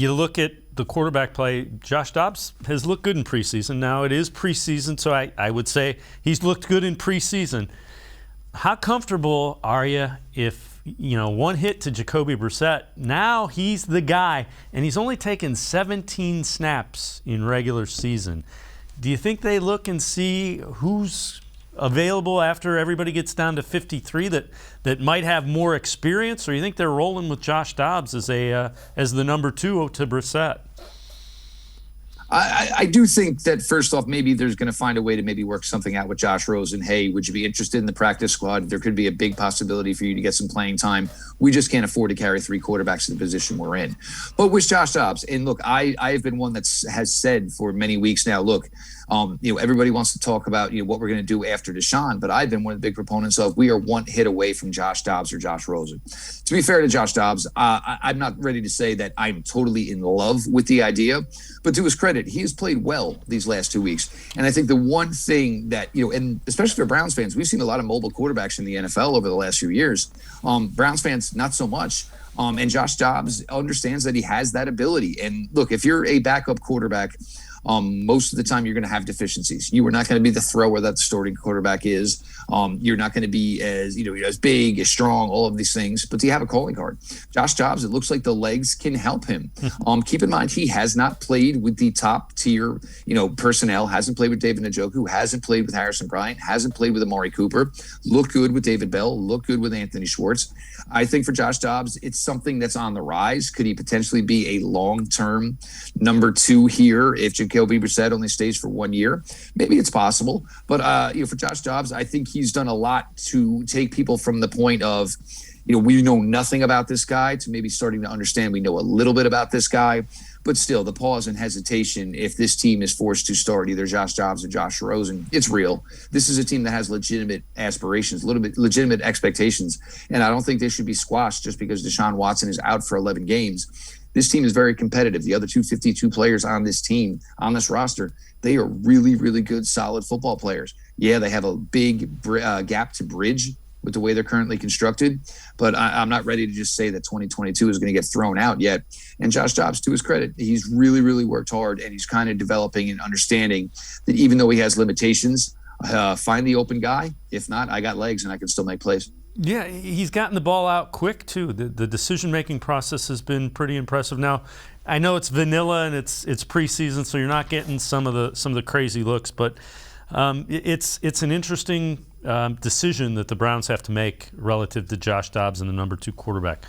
You look at the quarterback play, Josh Dobbs has looked good in preseason. Now it is preseason, so I would say he's looked good in preseason. How comfortable are you if, one hit to Jacoby Brissett, now he's the guy, and he's only taken 17 snaps in regular season. Do you think they look and see who's available after everybody gets down to 53 that might have more experience, or you think they're rolling with Josh Dobbs as the number 2 to Brissett? I do think that, first off, maybe there's going to find a way to maybe work something out with Josh Rosen. Hey, would you be interested in the practice squad? There could be a big possibility for you to get some playing time. We just can't afford to carry 3 quarterbacks in the position we're in. But with Josh Dobbs, and look, I have been one that has said for many weeks now, look, everybody wants to talk about what we're going to do after Deshaun, but I've been one of the big proponents of we are one hit away from Josh Dobbs or Josh Rosen. To be fair to Josh Dobbs, I'm not ready to say that I'm totally in love with the idea, but to his credit, he has played well these last 2 weeks. And I think the one thing that, and especially for Browns fans, we've seen a lot of mobile quarterbacks in the NFL over the last few years. Browns fans, not so much. And Josh Dobbs understands that he has that ability. And look, if you're a backup quarterback, most of the time you're going to have deficiencies. You are not going to be the thrower that the starting quarterback is. You're not going to be as big, as strong, all of these things. But do you have a calling card? Josh Dobbs, it looks like the legs can help him. Keep in mind, he has not played with the top tier, personnel. Hasn't played with David Njoku. Hasn't played with Harrison Bryant. Hasn't played with Amari Cooper. Looked good with David Bell. Looked good with Anthony Schwartz. I think for Josh Dobbs, it's something that's on the rise. Could he potentially be a long-term number 2 here if Jacoby Brissett only stays for 1 year? Maybe it's possible. But, for Josh Dobbs, I think he's done a lot to take people from the point of, we know nothing about this guy to maybe starting to understand we know a little bit about this guy. But still, the pause and hesitation, if this team is forced to start either Josh Dobbs or Josh Rosen, it's real. This is a team that has legitimate aspirations, legitimate expectations. And I don't think they should be squashed just because Deshaun Watson is out for 11 games. This team is very competitive. The other 252 players on this team, on this roster, they are really, really good, solid football players. Yeah, they have a big gap to bridge with the way they're currently constructed, but I'm not ready to just say that 2022 is going to get thrown out yet. And Josh Dobbs, to his credit, he's really, really worked hard, and he's kind of developing and understanding that even though he has limitations, find the open guy. If not, I got legs and I can still make plays. Yeah, he's gotten the ball out quick too. The decision-making process has been pretty impressive. Now, I know it's vanilla and it's preseason, so you're not getting some of the crazy looks, but it's an interesting decision that the Browns have to make relative to Josh Dobbs and the number 2 quarterback.